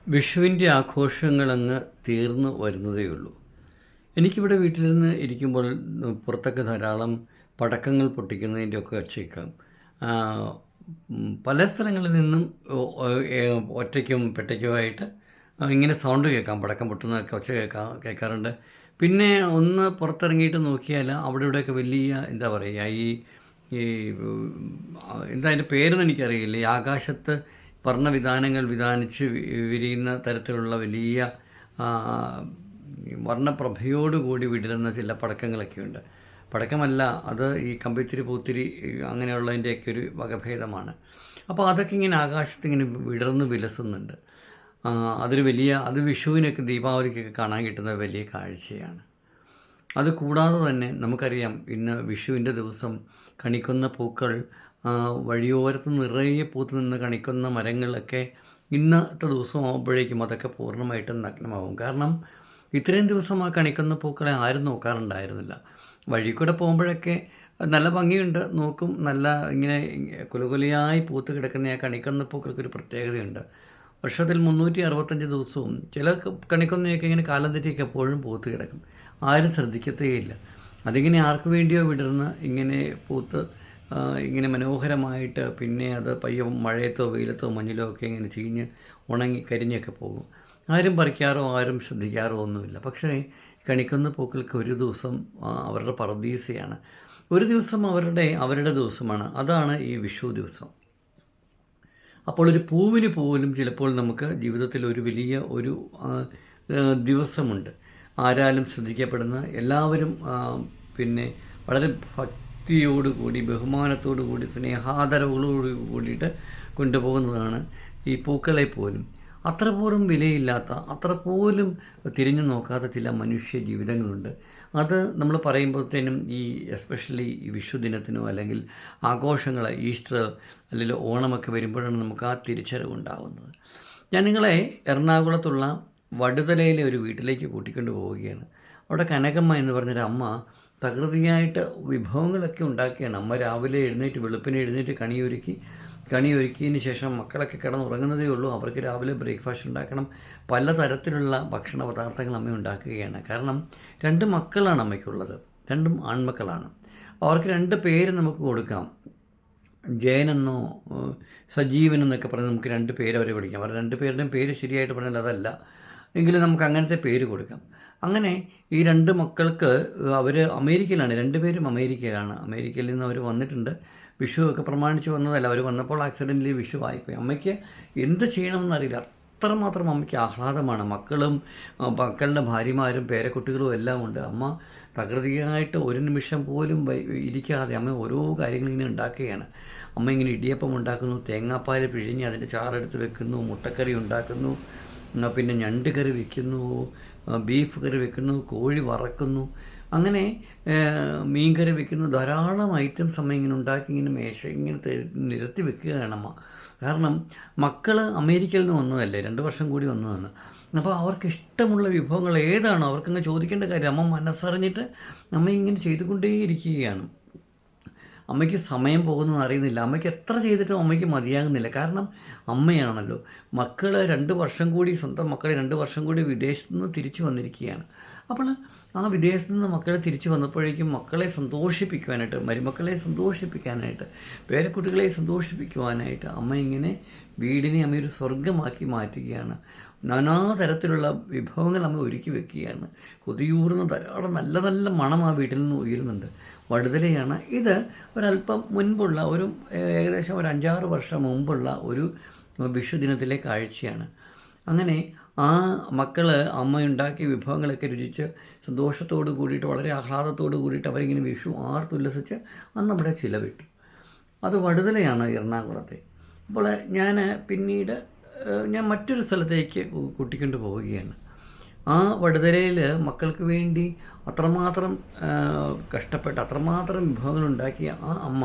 വിഷുവിൻ്റെ ആഘോഷങ്ങളങ്ങ് തീർന്നു വരുന്നതേയുള്ളൂ. എനിക്കിവിടെ വീട്ടിലിരുന്ന് ഇരിക്കുമ്പോൾ പുറത്തൊക്കെ ധാരാളം പടക്കങ്ങൾ പൊട്ടിക്കുന്നതിൻ്റെയൊക്കെ ഒച്ച കേൾക്കാം. പല സ്ഥലങ്ങളിൽ നിന്നും ഒറ്റയ്ക്കും പെട്ടയ്ക്കുമായിട്ട് ഇങ്ങനെ സൗണ്ട് കേൾക്കാം. പടക്കം പൊട്ടുന്നതൊക്കെ ഒച്ച കേൾക്കാറുണ്ട്. പിന്നെ ഒന്ന് പുറത്തിറങ്ങിയിട്ട് നോക്കിയാൽ അവിടെ ഇവിടെയൊക്കെ വലിയ എന്താ പറയുക, ഈ എന്താ അതിൻ്റെ പേരെന്ന് എനിക്കറിയില്ല. ഈ ആകാശത്ത് വർണ്ണവിധാനങ്ങൾ വിധാനിച്ച് വിരിയുന്ന തരത്തിലുള്ള വലിയ വർണ്ണപ്രഭയോടുകൂടി വിടരുന്ന ചില പടക്കങ്ങളൊക്കെയുണ്ട്. പടക്കമല്ല, അത് ഈ കമ്പിത്തിരി പൂത്തിരി അങ്ങനെയുള്ളതിൻ്റെയൊക്കെ ഒരു വകഭേദമാണ്. അപ്പോൾ അതൊക്കെ ഇങ്ങനെ ആകാശത്ത് ഇങ്ങനെ വിടർന്ന് വിലസുന്നുണ്ട്. അത് വിഷുവിനൊക്കെ ദീപാവലിക്കൊക്കെ കാണാൻ കിട്ടുന്ന വലിയ കാഴ്ചയാണ്. അത് കൂടാതെ തന്നെ നമുക്കറിയാം, ഇന്ന് വിഷുവിൻ്റെ ദിവസം കണിക്കൊന്ന പൂക്കൾ വഴിയോരത്ത് നിറയെ പൂത്ത് നിന്ന് കണിക്കൊന്ന മരങ്ങളൊക്കെ ഇന്നത്തെ ദിവസമാകുമ്പോഴേക്കും അതൊക്കെ പൂർണ്ണമായിട്ടും നഗ്നമാവും. കാരണം ഇത്രയും ദിവസം ആ കണിക്കൊന്ന പൂക്കളെ ആരും നോക്കാറുണ്ടായിരുന്നില്ല. വഴി കൂടെ പോകുമ്പോഴൊക്കെ നല്ല ഭംഗിയുണ്ട്, നോക്കും. നല്ല ഇങ്ങനെ കുലകുലയായി പൂത്ത് കിടക്കുന്ന ആ കണിക്കൊന്ന പൂക്കൾക്കൊരു പ്രത്യേകതയുണ്ട്. വർഷത്തിൽ 365 ദിവസവും ചില കണിക്കൊന്നയൊക്കെ ഇങ്ങനെ കാലം തെറ്റിയൊക്കെ എപ്പോഴും പൂത്ത് കിടക്കും. ആരും ശ്രദ്ധിക്കത്തേയില്ല. അതിങ്ങനെ ആർക്ക് വേണ്ടിയോ വിടർന്ന് ഇങ്ങനെ പൂത്ത് ഇങ്ങനെ മനോഹരമായിട്ട് പിന്നെ അത് പയ്യെ മഴയത്തോ വെയിലത്തോ മഞ്ഞിലോ ഒക്കെ ഇങ്ങനെ ചീഞ്ഞ് ഉണങ്ങി കരിഞ്ഞൊക്കെ പോകും. ആരും പറിക്കാറോ ആരും ശ്രദ്ധിക്കാറോ ഒന്നുമില്ല. പക്ഷേ കണിക്കുന്ന പൂക്കൾക്ക് ഒരു ദിവസം അവരുടെ പറുദീസയാണ്. ഒരു ദിവസം അവരുടെ ദിവസമാണ്. അതാണ് ഈ വിഷു ദിവസം. അപ്പോൾ ഒരു പൂവിന് പോലും ചിലപ്പോൾ നമുക്ക് ജീവിതത്തിൽ ഒരു വലിയ ഒരു ദിവസമുണ്ട്. ആരാലും ശ്രദ്ധിക്കപ്പെടുന്ന, എല്ലാവരും പിന്നെ വളരെ ഭക്തിയോടുകൂടി ബഹുമാനത്തോടുകൂടി സ്നേഹാദരവുകളോട് കൂടിയിട്ട് കൊണ്ടുപോകുന്നതാണ് ഈ പൂക്കളെ പോലും. അത്ര പോലും വിലയില്ലാത്ത, അത്ര പോലും തിരിഞ്ഞു നോക്കാത്ത ചില മനുഷ്യ ജീവിതങ്ങളുണ്ട്. അത് നമ്മൾ പറയുമ്പോഴത്തേനും എസ്പെഷ്യലി ഈ വിഷുദിനത്തിനോ അല്ലെങ്കിൽ ആഘോഷങ്ങൾ, ഈസ്റ്റർ അല്ലെങ്കിൽ ഓണമൊക്കെ വരുമ്പോഴാണ് നമുക്ക് ആ തിരിച്ചറിവുണ്ടാകുന്നത്. ഞാൻ നിങ്ങളെ എറണാകുളത്തുള്ള വടുതലയിലെ ഒരു വീട്ടിലേക്ക് കൂട്ടിക്കൊണ്ട് പോവുകയാണ്. അവിടെ കനകമ്മ എന്ന് പറഞ്ഞൊരു അമ്മ തകൃതിയായിട്ട് വിഭവങ്ങളൊക്കെ ഉണ്ടാക്കിയാണ്. അമ്മ രാവിലെ വെളുപ്പിനെ എഴുന്നേറ്റ് കണിയൊരുക്കിയതിന് ശേഷം മക്കളൊക്കെ കിടന്നുറങ്ങുന്നതേ ഉള്ളൂ. അവർക്ക് രാവിലെ ബ്രേക്ക്ഫാസ്റ്റ് ഉണ്ടാക്കണം. പലതരത്തിലുള്ള ഭക്ഷണ പദാർത്ഥങ്ങൾ അമ്മ ഉണ്ടാക്കുകയാണ്. കാരണം 2 മക്കളാണ് അമ്മയ്ക്കുള്ളത്, 2 ആൺമക്കളാണ്. അവർക്ക് 2 പേര് നമുക്ക് കൊടുക്കാം. ജയനെന്നോ സജീവൻ എന്നൊക്കെ പറഞ്ഞ് നമുക്ക് 2 പേര് അവരെ വിളിക്കാം. അവർ 2 പേരുടെയും പേര് ശരിയായിട്ട് പറഞ്ഞാൽ അതല്ല, എങ്കിലും നമുക്ക് അങ്ങനത്തെ പേര് കൊടുക്കാം. അങ്ങനെ ഈ 2 മക്കൾക്ക് അവർ അമേരിക്കയിലാണ്, 2 പേരും അമേരിക്കയിലാണ്. അമേരിക്കയിൽ നിന്ന് അവർ വന്നിട്ടുണ്ട്. വിഷു ഒക്കെ പ്രമാണിച്ച് വന്നതല്ല. അവർ വന്നപ്പോൾ ആക്സിഡൻ്റലി വിഷു ആയിപ്പോയി. അമ്മയ്ക്ക് എന്ത് ചെയ്യണമെന്നറിയില്ല. അത്രമാത്രം അമ്മയ്ക്ക് ആഹ്ലാദമാണ്. മക്കളുടെ ഭാര്യമാരും പേരക്കുട്ടികളും എല്ലാം ഉണ്ട്. അമ്മ തകൃതിയായിട്ട് ഒരു നിമിഷം പോലും ഇരിക്കാതെ അമ്മ ഓരോ കാര്യങ്ങളിങ്ങനെ ഉണ്ടാക്കുകയാണ്. അമ്മ ഇങ്ങനെ ഇടിയപ്പം ഉണ്ടാക്കുന്നു, തേങ്ങാപ്പാൽ പിഴിഞ്ഞ് അതിൻ്റെ ചാറെടുത്ത് വെക്കുന്നു, മുട്ടക്കറി ഉണ്ടാക്കുന്നു, പിന്നെ ഞണ്ട് കറി വയ്ക്കുന്നു, ബീഫ് കറി വെക്കുന്നു, കോഴി വറക്കുന്നു, അങ്ങനെ മീൻ കറി വെക്കുന്നു. ധാരാളം ഐറ്റംസ് അമ്മ ഇങ്ങനെ ഉണ്ടാക്കി ഇങ്ങനെ ഇങ്ങനെ നിരത്തി വെക്കുകയാണ് അമ്മ. കാരണം മക്കൾ അമേരിക്കയിൽ നിന്ന് വന്നതല്ലേ, 2 വർഷം കൂടി വന്നതാണ്. അപ്പോൾ അവർക്ക് ഇഷ്ടമുള്ള വിഭവങ്ങൾ ഏതാണോ അവർക്കങ്ങ് ചോദിക്കേണ്ട കാര്യം. അമ്മ മനസ്സറിഞ്ഞിട്ട് അമ്മ ഇങ്ങനെ ചെയ്തുകൊണ്ടേയിരിക്കുകയാണ്. അമ്മയ്ക്ക് സമയം പോകുന്നതെന്ന് അറിയുന്നില്ല. അമ്മയ്ക്ക് എത്ര ചെയ്തിട്ടും അമ്മയ്ക്ക് മതിയാകുന്നില്ല. കാരണം അമ്മയാണല്ലോ. സ്വന്തം മക്കളെ 2 വർഷം കൂടി വിദേശത്തു നിന്ന് തിരിച്ചു വന്നിരിക്കുകയാണ്. അപ്പോൾ ആ വിദേശത്തു നിന്ന് മക്കളെ തിരിച്ചു വന്നപ്പോഴേക്കും മക്കളെ സന്തോഷിപ്പിക്കുവാനായിട്ട്, മരുമക്കളെ സന്തോഷിപ്പിക്കാനായിട്ട്, പേരക്കുട്ടികളെ സന്തോഷിപ്പിക്കുവാനായിട്ട് അമ്മ ഇങ്ങനെ വീടിനെ അമ്മ ഒരു സ്വർഗമാക്കി മാറ്റുകയാണ്. നാനാതരത്തിലുള്ള വിഭവങ്ങൾ അമ്മ ഒരുക്കി വെക്കുകയാണ്. കൊതിയൂറുന്ന ധാരാളം നല്ല നല്ല മണം ആ വീട്ടിൽ നിന്ന് ഉയരുന്നുണ്ട്. വടുതലയാണ് ഇത്. ഒരല്പം മുൻപുള്ള ഏകദേശം ഒരു 5-6 വർഷം മുമ്പുള്ള ഒരു വിഷുദിനത്തിലെ കാഴ്ചയാണ്. അങ്ങനെ ആ മക്കൾ അമ്മ ഉണ്ടാക്കിയ വിഭവങ്ങളൊക്കെ രുചിച്ച് സന്തോഷത്തോട് കൂടിയിട്ട്, വളരെ ആഹ്ലാദത്തോട് കൂടിയിട്ട് അവരിങ്ങനെ വിഷു ആർത്തുല്ലസിച്ച് അന്ന് അവിടെ ചിലവിട്ടു. അത് വടുതലയാണ്, എറണാകുളത്തെ. അപ്പോൾ പിന്നീട് ഞാൻ മറ്റൊരു സ്ഥലത്തേക്ക് കൂട്ടിക്കൊണ്ട് പോവുകയാണ്. ആ വടുതലയിൽ മക്കൾക്ക് വേണ്ടി അത്രമാത്രം കഷ്ടപ്പെട്ട് അത്രമാത്രം വിഭവങ്ങൾ ഉണ്ടാക്കിയ ആ അമ്മ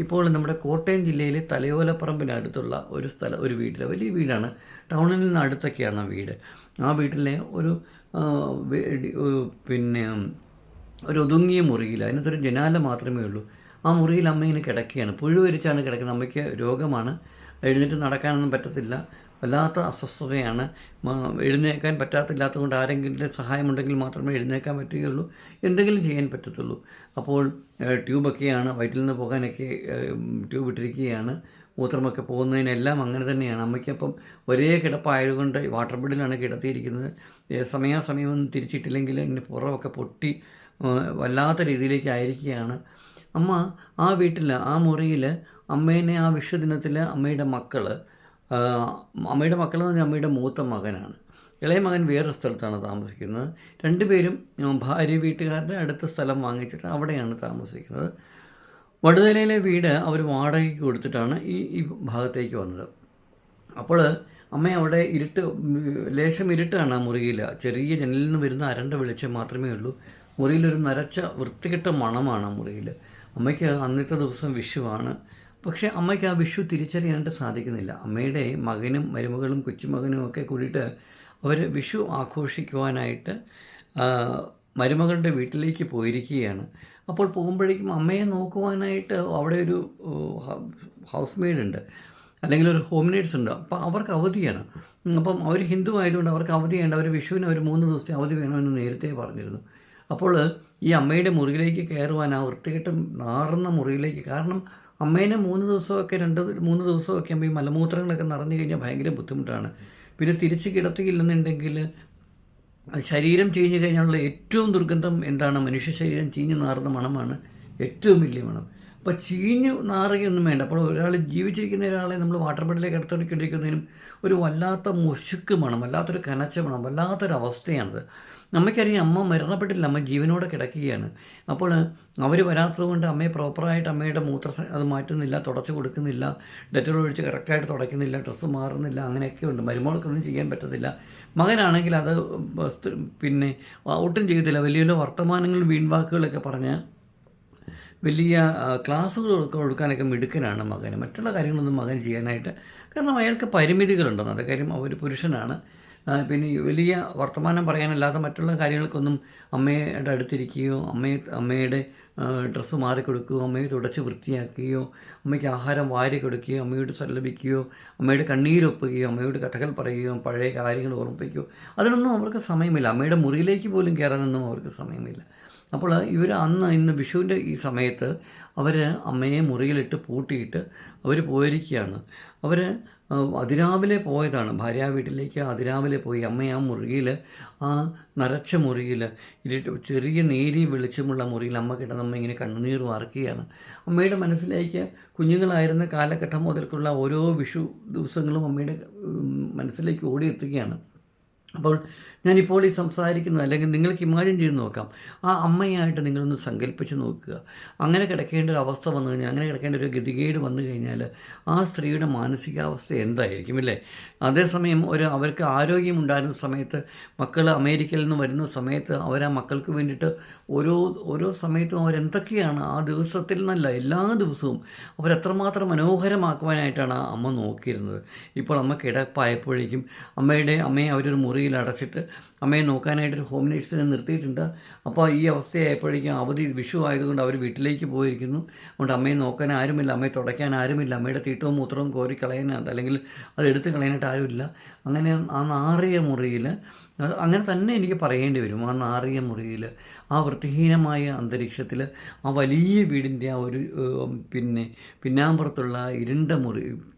ഇപ്പോൾ നമ്മുടെ കോട്ടയം ജില്ലയിലെ തലയോലപ്പറമ്പിനടുത്തുള്ള ഒരു വീട്ടിൽ, വലിയ വീടാണ്, ടൗണിൽ നിന്ന് അടുത്തൊക്കെയാണ് വീട്. ആ വീട്ടിലെ പിന്നെ ഒരു ഒതുങ്ങിയ മുറിയിൽ, അതിനകത്തൊരു ജനാല മാത്രമേ ഉള്ളൂ. ആ മുറിയിൽ അമ്മ ഇങ്ങനെ കിടക്കുകയാണ്. പുഴുവരിച്ചാണ് കിടക്കുന്നത്. അമ്മയ്ക്ക് രോഗമാണ്, എഴുന്നേറ്റ് നടക്കാനൊന്നും പറ്റത്തില്ല. വല്ലാത്ത അസ്വസ്ഥതയാണ്. എഴുന്നേൽക്കാൻ പറ്റാത്തില്ലാത്തത് കൊണ്ട് ആരെങ്കിലും സഹായമുണ്ടെങ്കിൽ മാത്രമേ എഴുന്നേൽക്കാൻ പറ്റുകയുള്ളൂ, എന്തെങ്കിലും ചെയ്യാൻ പറ്റത്തുള്ളൂ. അപ്പോൾ ട്യൂബൊക്കെയാണ്, വയറ്റിൽ നിന്ന് പോകാനൊക്കെ ട്യൂബ് ഇട്ടിരിക്കുകയാണ്. മൂത്രമൊക്കെ പോകുന്നതിനെല്ലാം അങ്ങനെ തന്നെയാണ്. അമ്മയ്ക്കപ്പം ഒരേ കിടപ്പായതുകൊണ്ട് വാട്ടർ ബെഡിലാണ് കിടത്തിയിരിക്കുന്നത്. സമയാസമയമൊന്നും തിരിച്ചിട്ടില്ലെങ്കിൽ ഇങ്ങനെ പുറമൊക്കെ പൊട്ടി വല്ലാത്ത രീതിയിലേക്ക് ആയിരിക്കുകയാണ്. അമ്മ ആ വീട്ടിൽ, ആ മുറിയിൽ അമ്മേനെ ആ വിഷുദിനത്തിൽ അമ്മയുടെ മക്കളെന്ന് പറഞ്ഞാൽ അമ്മയുടെ മൂത്ത മകനാണ്. ഇളയ മകൻ വേറൊരു സ്ഥലത്താണ് താമസിക്കുന്നത്. രണ്ടുപേരും ഭാര്യ വീട്ടുകാരുടെ അടുത്ത സ്ഥലം വാങ്ങിച്ചിട്ട് അവിടെയാണ് താമസിക്കുന്നത്. വടുതലയിലെ വീട് അവർ വാടകയ്ക്ക് കൊടുത്തിട്ടാണ് ഈ ഭാഗത്തേക്ക് വന്നത്. അപ്പോൾ അമ്മ അവിടെ ലേശം ഇരുട്ടാണ് ആ മുറിയിൽ. ചെറിയ ജനലിൽ നിന്ന് വരുന്ന അരണ്ട വെളിച്ചം മാത്രമേ ഉള്ളൂ. മുറിയിലൊരു നരച്ച വൃത്തികെട്ട മണമാണ് മുറിയിൽ. അമ്മയ്ക്ക് അന്നത്തെ ദിവസം വിഷുവാണ്. പക്ഷേ അമ്മയ്ക്ക് ആ വിഷു തിരിച്ചറിയാനായിട്ട് സാധിക്കുന്നില്ല. അമ്മയുടെ മകനും മരുമകളും കൊച്ചുമകനും ഒക്കെ കൂടിയിട്ട് അവർ വിഷു ആഘോഷിക്കുവാനായിട്ട് മരുമകളുടെ വീട്ടിലേക്ക് പോയിരിക്കുകയാണ്. അപ്പോൾ പോകുമ്പോഴേക്കും അമ്മയെ നോക്കുവാനായിട്ട് അവിടെ ഒരു ഹൗസ് മെയ്ഡുണ്ട്, അല്ലെങ്കിൽ ഒരു ഹോം നേഴ്സ് ഉണ്ട്. അപ്പോൾ അവർക്ക് അവധിയാണ്. അപ്പം അവർ ഹിന്ദു ആയതുകൊണ്ട് അവർക്ക് അവധിയുണ്ട്. അവർ വിഷുവിന് ഒരു 3 ദിവസത്തെ അവധി വേണമെന്ന് നേരത്തെ പറഞ്ഞിരുന്നു. അപ്പോൾ ഈ അമ്മയുടെ മുറിയിലേക്ക് കയറുവാൻ, ആ വൃത്തികെട്ട് നാറുന്ന മുറിയിലേക്ക്, കാരണം അമ്മേനെ 3 ദിവസമൊക്കെ 2-3 ദിവസമൊക്കെ ആകുമ്പോൾ ഈ മലമൂത്രങ്ങളൊക്കെ നിറഞ്ഞു കഴിഞ്ഞാൽ ഭയങ്കര ബുദ്ധിമുട്ടാണ്. പിന്നെ തിരിച്ച് കിടത്തിയില്ലെന്നുണ്ടെങ്കിൽ ശരീരം ചീഞ്ഞു കഴിഞ്ഞാലുള്ള ഏറ്റവും ദുർഗന്ധം എന്താണ്? മനുഷ്യ ശരീരം ചീഞ്ഞു നാറുന്ന മണമാണ് ഏറ്റവും വലിയ മണം. അപ്പോൾ ചീഞ്ഞു നാറുകയൊന്നും വേണ്ട. അപ്പോൾ ജീവിച്ചിരിക്കുന്ന ഒരാളെ നമ്മൾ വാട്ടർ ബെഡിലേക്ക് എടുത്തുകൊണ്ടിരിക്കുന്നതിനും ഒരു വല്ലാത്ത മുശുക്ക് മണം, വല്ലാത്തൊരു കനച്ച മണം, വല്ലാത്തൊരവസ്ഥയാണത്. അമ്മയ്ക്കറിയാം അമ്മ മരണപ്പെട്ടില്ല, അമ്മ ജീവനോടെ കിടക്കുകയാണ്. അപ്പോൾ അവർ വരാത്തത് കൊണ്ട് അമ്മയെ പ്രോപ്പറായിട്ട് അമ്മയുടെ അത് മാറ്റുന്നില്ല, തുടച്ച് കൊടുക്കുന്നില്ല, ഡെറ്റോൾ ഒഴിച്ച് കറക്റ്റായിട്ട് തുടയ്ക്കുന്നില്ല, ഡ്രസ്സ് മാറുന്നില്ല, അങ്ങനെയൊക്കെ ഉണ്ട്. മരുമകൾക്കൊന്നും ചെയ്യാൻ പറ്റത്തില്ല. മകനാണെങ്കിൽ അത് പിന്നെ ഒട്ടും ചെയ്തില്ല. വലിയ വലിയ വർത്തമാനങ്ങൾ, വീൺവാക്കുകളൊക്കെ പറഞ്ഞ് വലിയ ക്ലാസ്സുകൾ കൊടുക്കാനൊക്കെ മിടുക്കനാണ് മകന്. മറ്റുള്ള കാര്യങ്ങളൊന്നും മകൻ ചെയ്യാനായിട്ട്, കാരണം അയാൾക്ക് പരിമിതികളുണ്ടെന്ന്. അതേ കാര്യം അവർ പുരുഷനാണ്. പിന്നെ വലിയ വർത്തമാനം പറയാനല്ലാതെ മറ്റുള്ള കാര്യങ്ങൾക്കൊന്നും അമ്മയുടെ അടുത്തിരിക്കുകയോ അമ്മയുടെ ഡ്രസ്സ് മാറിക്കൊടുക്കുകയോ അമ്മയെ തുടച്ച് വൃത്തിയാക്കുകയോ അമ്മയ്ക്ക് ആഹാരം വാരി കൊടുക്കുകയോ അമ്മയോട് സല്ലപിക്കുകയോ അമ്മയുടെ കണ്ണീരൊപ്പുകയോ അമ്മയോട് കഥകൾ പറയുകയോ പഴയ കാര്യങ്ങൾ ഓർമ്മിപ്പിക്കുകയോ അതിനൊന്നും അവർക്ക് സമയമില്ല. അമ്മയുടെ മുറിയിലേക്ക് പോലും കയറാനൊന്നും അവർക്ക് സമയമില്ല. അപ്പോൾ ഇവർ ഇന്ന് വിഷുവിൻ്റെ ഈ സമയത്ത് അവർ അമ്മയെ മുറിയിലിട്ട് പൂട്ടിയിട്ട് അവർ പോയിരിക്കുകയാണ്. അവർ അതിരാവിലെ പോയതാണ്, ഭാര്യ വീട്ടിലേക്ക് അതിരാവിലെ പോയി. അമ്മ ആ മുറിയിൽ, ആ നരച്ച മുറിയിൽ, ചെറിയ നേരിയ വെളിച്ചമുള്ള മുറിയിൽ അമ്മ കിടന്നമ്മ ഇങ്ങനെ കണ്ണുനീർ വാർക്കുകയാണ്. അമ്മയുടെ മനസ്സിലേക്ക് കുഞ്ഞുങ്ങളായിരുന്ന കാലഘട്ടം മുതൽക്കുള്ള ഓരോ വിഷു ദിവസങ്ങളും അമ്മയുടെ മനസ്സിലേക്ക് ഓടിയെത്തുകയാണ്. അപ്പോൾ ഞാനിപ്പോൾ ഈ സംസാരിക്കുന്നത്, അല്ലെങ്കിൽ നിങ്ങൾക്ക് ഇമാജിൻ ചെയ്ത് നോക്കാം, ആ അമ്മയായിട്ട് നിങ്ങളൊന്ന് സങ്കല്പിച്ച് നോക്കുക. അങ്ങനെ കിടക്കേണ്ട ഒരു അവസ്ഥ വന്നു കഴിഞ്ഞാൽ, അങ്ങനെ കിടക്കേണ്ട ഒരു ഗതികേട് വന്നു കഴിഞ്ഞാൽ ആ സ്ത്രീയുടെ മാനസികാവസ്ഥ എന്തായിരിക്കും, ഇല്ലേ? അതേസമയം അവർക്ക് ആരോഗ്യമുണ്ടായിരുന്ന സമയത്ത്, മക്കൾ അമേരിക്കയിൽ നിന്ന് വരുന്ന സമയത്ത് ആ മക്കൾക്ക് വേണ്ടിയിട്ട് ഓരോ സമയത്തും അവരെന്തൊക്കെയാണ് ആ ദിവസത്തിൽ നിന്നല്ല എല്ലാ ദിവസവും അവരെത്രമാത്രം മനോഹരമാക്കുവാനായിട്ടാണ് ആ അമ്മ നോക്കിയിരുന്നത്. ഇപ്പോൾ അമ്മ കിടപ്പായപ്പോഴേക്കും അമ്മയെ അവരൊരു മുറിയിൽ അടച്ചിട്ട് അമ്മയെ നോക്കാനായിട്ടൊരു ഹോം നേഴ്സിനെ നിർത്തിയിട്ടുണ്ട്. അപ്പോൾ ഈ അവസ്ഥയായപ്പോഴേക്കും അവധി വിഷു ആയതുകൊണ്ട് അവർ വീട്ടിലേക്ക് പോയിരിക്കുന്നു. അതുകൊണ്ട് അമ്മയെ നോക്കാൻ ആരുമില്ല, അമ്മയെ തുടയ്ക്കാൻ ആരുമില്ല, അമ്മയുടെ തീട്ടവും മൂത്രവും കോരി കളയാനായിട്ട് അല്ലെങ്കിൽ അത് എടുത്ത് കളയാനായിട്ട് ആരുമില്ല. അങ്ങനെ ആ നാറിയ മുറിയിൽ, അങ്ങനെ തന്നെ എനിക്ക് പറയേണ്ടി വരും, ആ നാറിയ മുറിയിൽ, ആ വൃത്തിഹീനമായ അന്തരീക്ഷത്തിൽ, ആ വലിയ വീടിൻ്റെ ആ ഒരു പിന്നാമ്പുറത്തുള്ള ഇരുണ്ട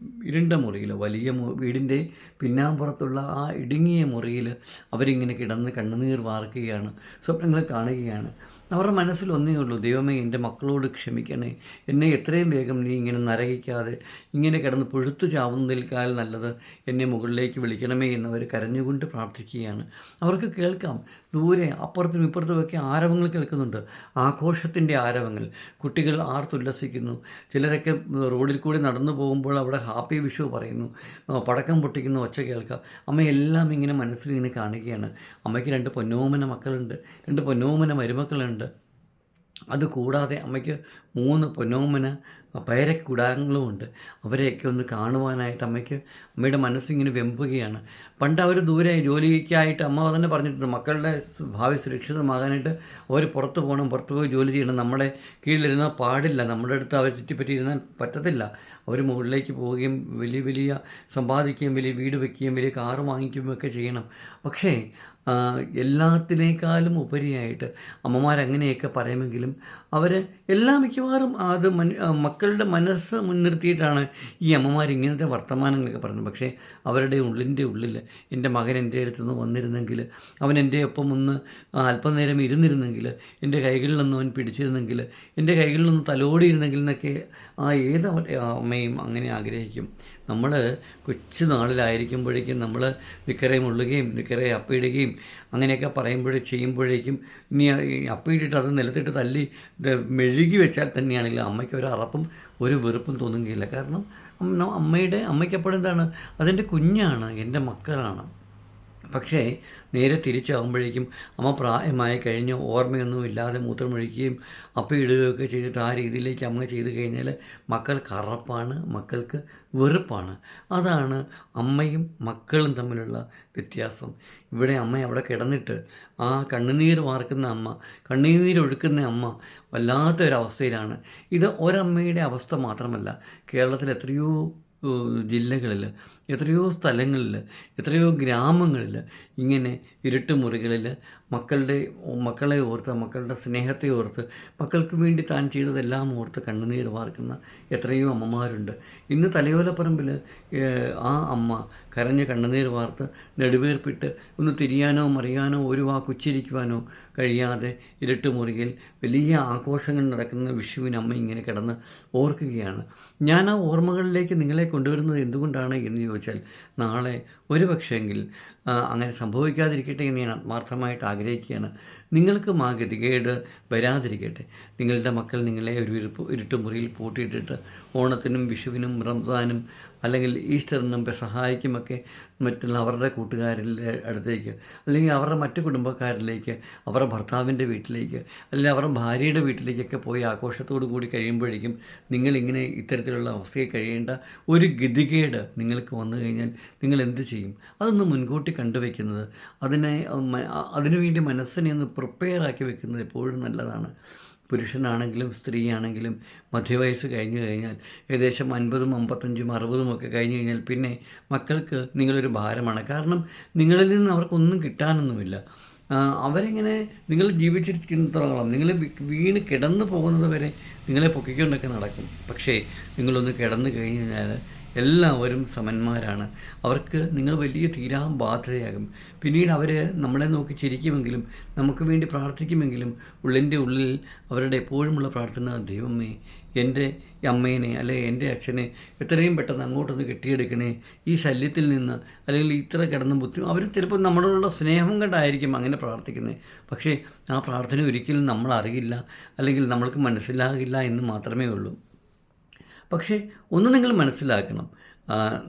മുറിയിൽ, വലിയ വീടിൻ്റെ പിന്നാമ്പുറത്തുള്ള ആ ഇടുങ്ങിയ മുറിയിൽ അവരിങ്ങനെ കിടന്ന് കണ്ണുനീർ വാർക്കുകയാണ്, സ്വപ്നങ്ങൾ കാണുകയാണ്. അവരുടെ മനസ്സിൽ ഒന്നേ ഉള്ളൂ, ദൈവമേ എൻ്റെ മക്കളോട് ക്ഷമിക്കണേ, എന്നെ എത്രയും വേഗം നീ ഇങ്ങനെ നരകിക്കാതെ ഇങ്ങനെ കിടന്ന് പുഴുത്തു ചാവുന്നതിൽക്കാൾ നല്ലത് എന്നെ മുകളിലേക്ക് വിളിക്കണമേ എന്നവർ കരഞ്ഞുകൊണ്ട് പ്രാർത്ഥിക്കുകയാണ്. അവർക്ക് കേൾക്കാം, ദൂരെ അപ്പുറത്തും ഇപ്പുറത്തുമൊക്കെ ആരവങ്ങൾ കേൾക്കുന്നുണ്ട്, ആഘോഷത്തിൻ്റെ ആരവങ്ങൾ. കുട്ടികൾ ആർത്തുല്ലസിക്കുന്നു. ചിലരൊക്കെ റോഡിൽ കൂടി നടന്നു പോകുമ്പോൾ അവിടെ ഹാപ്പി വിഷു പറയുന്നു, പടക്കം പൊട്ടിക്കുന്ന ഒച്ച കേൾക്കാം. അമ്മയെല്ലാം ഇങ്ങനെ മനസ്സിലിങ്ങനെ കാണുകയാണ്. അമ്മയ്ക്ക് 2 പൊന്നോമന മക്കളുണ്ട്, 2 പൊന്നോമന മരുമക്കളുണ്ട്. അതുകൂടാതെ അമ്മയ്ക്ക് 3 പൊന്നോമന പേരക്കുടാങ്ങളുമുണ്ട്. അവരെയൊക്കെ ഒന്ന് കാണുവാനായിട്ട് അമ്മയുടെ മനസ്സിങ്ങനെ വെമ്പുകയാണ്. പണ്ട് അവർ ദൂരെ ജോലിക്കായിട്ട് അമ്മ തന്നെ പറഞ്ഞിട്ടുണ്ട്, മക്കളുടെ ഭാവി സുരക്ഷിതമാകാനായിട്ട് അവർ പുറത്ത് പോകണം, പുറത്ത് പോയി ജോലി ചെയ്യണം, നമ്മുടെ കീഴിലിരുന്നാൽ പാടില്ല, നമ്മുടെ അടുത്ത് അവർ ചുറ്റിപ്പറ്റി ഇരുന്നാൽ പറ്റത്തില്ല. അവർ മുകളിലേക്ക് പോവുകയും വലിയ വലിയ സമ്പാദിക്കുകയും വലിയ വീട് വയ്ക്കുകയും വലിയ കാറ് വാങ്ങിക്കുകയും ഒക്കെ ചെയ്യണം. പക്ഷേ എല്ലാത്തിനേക്കാളും ഉപരിയായിട്ട് അമ്മമാരങ്ങനെയൊക്കെ പറയുമെങ്കിലും അവർ എല്ലാം മിക്കവാറും അത് മക്കളുടെ മനസ്സ് മുൻനിർത്തിയിട്ടാണ് ഈ അമ്മമാർ ഇങ്ങനത്തെ വർത്തമാനങ്ങളൊക്കെ പറയുന്നത്. പക്ഷേ അവരുടെ ഉള്ളിൽ എൻ്റെ മകൻ എൻ്റെ അടുത്ത് നിന്ന് വന്നിരുന്നെങ്കിൽ, അവൻ എൻ്റെ ഒപ്പം ഒന്ന് അല്പനേരം ഇരുന്നിരുന്നെങ്കിൽ, എൻ്റെ കൈകളിലൊന്നും അവൻ പിടിച്ചിരുന്നെങ്കിൽ, എൻ്റെ കൈകളിലൊന്ന് തലോടിയിരുന്നെങ്കിൽ എന്നൊക്കെ ഏത് അമ്മയും അങ്ങനെ ആഗ്രഹിക്കും. നമ്മൾ കൊച്ചു നാളിലായിരിക്കുമ്പോഴേക്കും നമ്മൾ നിക്കറെ മുള്ളുകയും നിക്കറെ അപ്പിയിടുകയും അങ്ങനെയൊക്കെ ചെയ്യുമ്പോഴേക്കും ഇനി അപ്പിയിട്ടിട്ട് അത് നിലത്തിട്ട് തല്ലി മെഴുകി വെച്ചാൽ തന്നെയാണെങ്കിൽ അമ്മയ്ക്ക് ഒരു അറപ്പും ഒരു വെറുപ്പും തോന്നുകയില്ല. കാരണം അമ്മയ്ക്കെപ്പോഴും എന്താണ്, അതെൻ്റെ കുഞ്ഞാണ്, എൻ്റെ മക്കളാണ്. പക്ഷേ നേരെ തിരിച്ചാകുമ്പോഴേക്കും അമ്മ പ്രായമായി കഴിഞ്ഞ് ഓർമ്മയൊന്നുമില്ലാതെ മൂത്രമൊഴിക്കുകയും അപ്പയിടുകയൊക്കെ ചെയ്തിട്ട് ആ രീതിയിലേക്ക് അമ്മ ചെയ്ത് കഴിഞ്ഞാൽ മക്കൾക്ക് അറപ്പാണ്, മക്കൾക്ക് വെറുപ്പാണ്. അതാണ് അമ്മയും മക്കളും തമ്മിലുള്ള വ്യത്യാസം. ഇവിടെ അമ്മ അവിടെ കിടന്നിട്ട് ആ കണ്ണുനീർ വാർക്കുന്ന അമ്മ, കണ്ണുനീരൊഴുക്കുന്ന അമ്മ വല്ലാത്തൊരവസ്ഥയിലാണ്. ഇത് ഒരമ്മയുടെ അവസ്ഥ മാത്രമല്ല, കേരളത്തിൽ എത്രയോ ജില്ലകളിൽ, എത്രയോ സ്ഥലങ്ങളിൽ, എത്രയോ ഗ്രാമങ്ങളിൽ ഇങ്ങനെ ഇരുട്ടുമുറികളിൽ മക്കളെ ഓർത്ത്, മക്കളുടെ സ്നേഹത്തെ ഓർത്ത്, മക്കൾക്ക് വേണ്ടി താൻ ചെയ്തതെല്ലാം ഓർത്ത് കണ്ണുനീർ വാർക്കുന്ന എത്രയോ അമ്മമാരുണ്ട്. ഇന്ന് തലയോലപ്പറമ്പിൽ ആ അമ്മ കരഞ്ഞ് കണ്ണുനീർ വാർത്ത് നെടുവീർപ്പിട്ട് ഒന്ന് തിരിയാനോ മറിയാനോ ഒരു വാക്കുച്ചിരിക്കുവാനോ കഴിയാതെ ഇരുട്ടുമുറിയിൽ വലിയ ആഘോഷങ്ങൾ നടക്കുന്ന വിഷുവിന് അമ്മ ഇങ്ങനെ കിടന്ന് ഓർക്കുകയാണ്. ഞാൻ ആ ഓർമ്മകളിലേക്ക് നിങ്ങളെ കൊണ്ടുവരുന്നത് എന്തുകൊണ്ടാണ് എന്ന് ചോദിച്ചാൽ, നാളെ ഒരു പക്ഷേങ്കിൽ അങ്ങനെ സംഭവിക്കാതിരിക്കട്ടെ എന്ന് ഞാൻ ആത്മാർത്ഥമായിട്ട് ആഗ്രഹിക്കുകയാണ്. നിങ്ങൾക്കും ആ ഗതികേട് വരാതിരിക്കട്ടെ. നിങ്ങളുടെ മക്കൾ നിങ്ങളെ ഒരു ഇരുട്ടുമുറിയിൽ പൂട്ടിയിട്ടിട്ട് ഓണത്തിനും വിഷുവിനും റംസാനും അല്ലെങ്കിൽ ഈസ്റ്ററിനും പെസഹായ്ക്കുമൊക്കെ മറ്റുള്ള അവരുടെ കൂട്ടുകാരുടെ അടുത്തേക്ക്, അല്ലെങ്കിൽ അവരുടെ മറ്റു കുടുംബക്കാരിലേക്ക്, അവരുടെ ഭർത്താവിൻ്റെ വീട്ടിലേക്ക്, അല്ലെങ്കിൽ അവരുടെ ഭാര്യയുടെ വീട്ടിലേക്കൊക്കെ പോയി ആഘോഷത്തോടു കൂടി കഴിയുമ്പോഴേക്കും നിങ്ങളിങ്ങനെ ഇത്തരത്തിലുള്ള അവസ്ഥയിൽ കഴിയേണ്ട ഒരു ഗതികേട് നിങ്ങൾക്ക് വന്നു കഴിഞ്ഞാൽ നിങ്ങൾ എന്ത് ചെയ്യും? അതൊന്ന് മുൻകൂട്ടി കണ്ടുവയ്ക്കുന്നത്, അതിനുവേണ്ടി മനസ്സിനെ ഒന്ന് പ്രിപ്പയർ ആക്കി വെക്കുന്നത് എപ്പോഴും നല്ലതാണ്. പുരുഷനാണെങ്കിലും സ്ത്രീയാണെങ്കിലും മധ്യവയസ്സ് കഴിഞ്ഞു കഴിഞ്ഞാൽ, ഏകദേശം 50, 55, 60 ഒക്കെ കഴിഞ്ഞ് കഴിഞ്ഞാൽ പിന്നെ മക്കൾക്ക് നിങ്ങളൊരു ഭാരമാണ്. കാരണം നിങ്ങളിൽ നിന്ന് അവർക്കൊന്നും കിട്ടാനൊന്നുമില്ല. അവരിങ്ങനെ നിങ്ങൾ ജീവിച്ചിരിക്കുന്നിടത്തോളം, നിങ്ങൾ വീണ് കിടന്നു പോകുന്നത് വരെ നിങ്ങളെ പൊക്കിക്കൊണ്ടൊക്കെ നടക്കും. പക്ഷേ നിങ്ങളൊന്ന് കിടന്നു കഴിഞ്ഞ് കഴിഞ്ഞാൽ എല്ലാവരും സമന്മാരാണ്. അവർക്ക് നിങ്ങൾ വലിയ ബാധ്യതയാകും. പിന്നീട് അവർ നമ്മളെ നോക്കി ചിരിക്കുമെങ്കിലും നമുക്ക് വേണ്ടി പ്രാർത്ഥിക്കുമെങ്കിലും ഉള്ളിൻ്റെ ഉള്ളിൽ അവരുടെ എപ്പോഴുമുള്ള പ്രാർത്ഥന, ദൈവമേ എൻ്റെ അമ്മേനെ അല്ലെങ്കിൽ എൻ്റെ അച്ഛനെ എത്രയും പെട്ടെന്ന് അങ്ങോട്ടൊന്ന് കെട്ടിയെടുക്കണേ ഈ ശല്യത്തിൽ നിന്ന്, അല്ലെങ്കിൽ ഇത്ര കിടന്ന് അവർ ചിലപ്പോൾ നമ്മളോടുള്ള സ്നേഹം കൊണ്ടായിരിക്കും അങ്ങനെ പ്രാർത്ഥിക്കുന്നത്. പക്ഷേ ആ പ്രാർത്ഥന ഒരിക്കലും നമ്മൾ അറിയില്ല, അല്ലെങ്കിൽ നമ്മൾക്ക് മനസ്സിലാകില്ല എന്ന് മാത്രമേ ഉള്ളൂ. പക്ഷേ ഒന്ന് നിങ്ങൾ മനസ്സിലാക്കണം,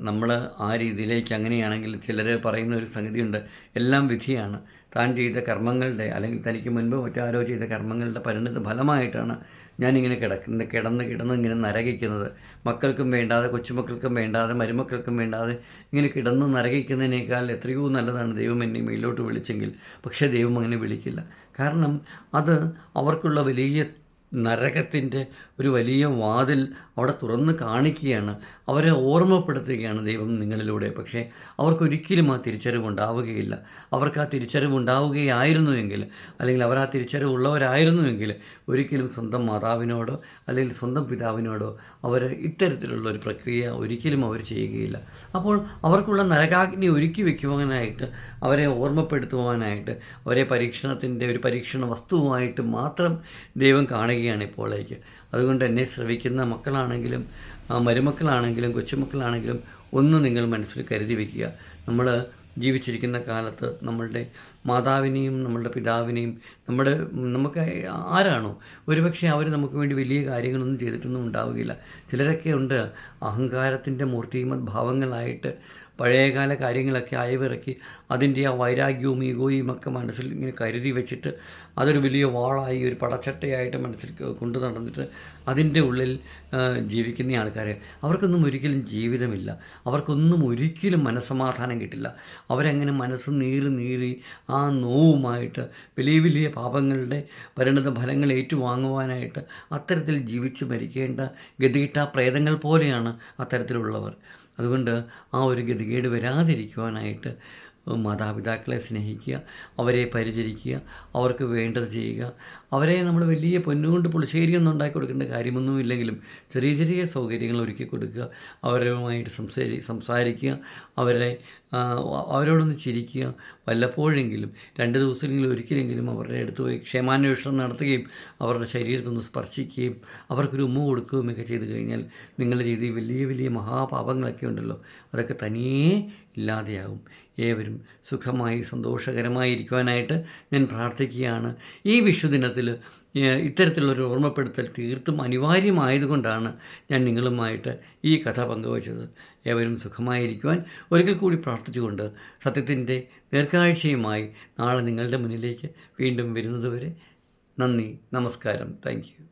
നമ്മൾ ആ രീതിയിലേക്ക് അങ്ങനെയാണെങ്കിൽ ചിലർ പറയുന്ന ഒരു സംഗതിയുണ്ട്, എല്ലാം വിധിയാണ്. താൻ ചെയ്ത കർമ്മങ്ങളുടെ, അല്ലെങ്കിൽ തനിക്ക് മുൻപ് മറ്റാരോ ചെയ്ത കർമ്മങ്ങളുടെ പരിണിത ഫലമായിട്ടാണ് ഞാനിങ്ങനെ കിടന്ന് ഇങ്ങനെ നരകിക്കുന്നത്. മക്കൾക്കും വേണ്ടാതെ, കൊച്ചുമക്കൾക്കും വേണ്ടാതെ, മരുമക്കൾക്കും വേണ്ടാതെ ഇങ്ങനെ കിടന്ന് നരകിക്കുന്നതിനേക്കാൾ എത്രയോ നല്ലതാണ് ദൈവം എന്നെ മേലോട്ട് വിളിച്ചെങ്കിൽ. പക്ഷേ ദൈവം അങ്ങനെ വിളിക്കില്ല. കാരണം അത് അവർക്കുള്ള വലിയ നരകത്തിൻ്റെ ഒരു വലിയ വാതിൽ അവിടെ തുറന്ന് കാണിക്കുകയാണ്, അവരെ ഓർമ്മപ്പെടുത്തുകയാണ് ദൈവം നിങ്ങളിലൂടെ. പക്ഷേ അവർക്കൊരിക്കലും ആ തിരിച്ചറിവുണ്ടാവുകയില്ല. അവർക്ക് ആ തിരിച്ചറിവുണ്ടാവുകയായിരുന്നുവെങ്കിൽ, അല്ലെങ്കിൽ അവർ ആ തിരിച്ചറിവുള്ളവരായിരുന്നുവെങ്കിൽ ഒരിക്കലും സ്വന്തം മാതാവിനോടോ അല്ലെങ്കിൽ സ്വന്തം പിതാവിനോടോ അവർ ഇത്തരത്തിലുള്ള ഒരു പ്രക്രിയ ഒരിക്കലും അവർ ചെയ്യുകയില്ല. അപ്പോൾ അവർക്കുള്ള നരകാഗ്നി ഒരുക്കി വയ്ക്കുവാനായിട്ട്, അവരെ ഓർമ്മപ്പെടുത്തുവാനായിട്ട്, അവരെ ഒരു പരീക്ഷണ വസ്തുവായിട്ട് മാത്രം ദൈവം കാണുകയാണ് ഇപ്പോഴേക്ക്. അതുകൊണ്ട് എന്നെ ശ്രവിക്കുന്ന മക്കളാണെങ്കിലും മരുമക്കളാണെങ്കിലും കൊച്ചുമക്കളാണെങ്കിലും ഒന്ന് നിങ്ങൾ മനസ്സിൽ കരുതി വയ്ക്കുക. നമ്മൾ ജീവിച്ചിരിക്കുന്ന കാലത്ത് നമ്മളുടെ മാതാവിനെയും നമ്മളുടെ പിതാവിനെയും നമുക്ക് ആരാണോ, ഒരുപക്ഷെ അവർ നമുക്ക് വേണ്ടി വലിയ കാര്യങ്ങളൊന്നും ചെയ്തിട്ടൊന്നും ഉണ്ടാവുകയില്ല. ചിലരൊക്കെ ഉണ്ട് അഹങ്കാരത്തിൻ്റെ മൂർത്തിമത് ഭാവങ്ങളായിട്ട് പഴയകാല കാര്യങ്ങളൊക്കെ അയവിറക്കി അതിൻ്റെ ആ വൈരാഗ്യവും ഈഗോയും ഒക്കെ മനസ്സിൽ ഇങ്ങനെ കരുതി വെച്ചിട്ട് അതൊരു വലിയ വാളായി ഒരു പടച്ചട്ടയായിട്ട് മനസ്സിൽ കൊണ്ടു നടന്നിട്ട് അതിൻ്റെ ഉള്ളിൽ ജീവിക്കുന്ന ആൾക്കാരെ അവർക്കൊന്നും ഒരിക്കലും ജീവിതമില്ല. അവർക്കൊന്നും ഒരിക്കലും മനസ്സമാധാനം കിട്ടില്ല. അവരങ്ങനെ മനസ്സ് നീറി ആ നോവുമായിട്ട് വലിയ വലിയ പാപങ്ങളുടെ പരിണിത ഫലങ്ങൾ ഏറ്റുവാങ്ങുവാനായിട്ട് അത്തരത്തിൽ ജീവിച്ചു മരിക്കേണ്ട ഗതികിട്ട പ്രേതങ്ങൾ പോലെയാണ് അത്തരത്തിലുള്ളവർ. അതുകൊണ്ട് ആ ഒരു ഗതികേട് വരാതിരിക്കുവാനായിട്ട് മാതാപിതാക്കളെ സ്നേഹിക്കുക, അവരെ പരിചരിക്കുക, അവർക്ക് വേണ്ടത് ചെയ്യുക. അവരെ നമ്മൾ വലിയ പൊന്നുകൊണ്ട് പുളിശ്ശേരിയൊന്നും ഉണ്ടാക്കി കൊടുക്കേണ്ട കാര്യമൊന്നുമില്ലെങ്കിലും ചെറിയ ചെറിയ സൗകര്യങ്ങൾ ഒരുക്കി കൊടുക്കുക, അവരുമായിട്ട് സംസാരിക്കുക, അവരോടൊന്ന് ചിരിക്കുക. വല്ലപ്പോഴെങ്കിലും 2 ദിവസമെങ്കിലും ഒരിക്കലെങ്കിലും അവരുടെ അടുത്ത് പോയി ക്ഷേമാന്വേഷണം നടത്തുകയും അവരുടെ ശരീരത്തൊന്ന് സ്പർശിക്കുകയും അവർക്കൊരു ഉമ്മ കൊടുക്കുകയുമൊക്കെ ചെയ്തു കഴിഞ്ഞാൽ നിങ്ങളുടെ രീതിയിൽ വലിയ വലിയ മഹാപാപങ്ങളൊക്കെ ഉണ്ടല്ലോ, അതൊക്കെ തനിയേ ഇല്ലാതെയാകും. ഏവരും സുഖമായി സന്തോഷകരമായി ഇരിക്കുവാനായിട്ട് ഞാൻ പ്രാർത്ഥിക്കുകയാണ്. ഈ വിഷുദിനത്തിൽ ഇത്തരത്തിലുള്ളൊരു ഓർമ്മപ്പെടുത്തൽ തീർത്തും അനിവാര്യമായതുകൊണ്ടാണ് ഞാൻ നിങ്ങളുമായിട്ട് ഈ കഥ പങ്കുവച്ചത്. ഏവരും സുഖമായിരിക്കുവാൻ ഒരിക്കൽ കൂടി പ്രാർത്ഥിച്ചുകൊണ്ട് സത്യത്തിൻ്റെ നേർക്കാഴ്ചയുമായി നാളെ നിങ്ങളുടെ മുന്നിലേക്ക് വീണ്ടും വരുന്നതുവരെ നന്ദി, നമസ്കാരം, താങ്ക് യു.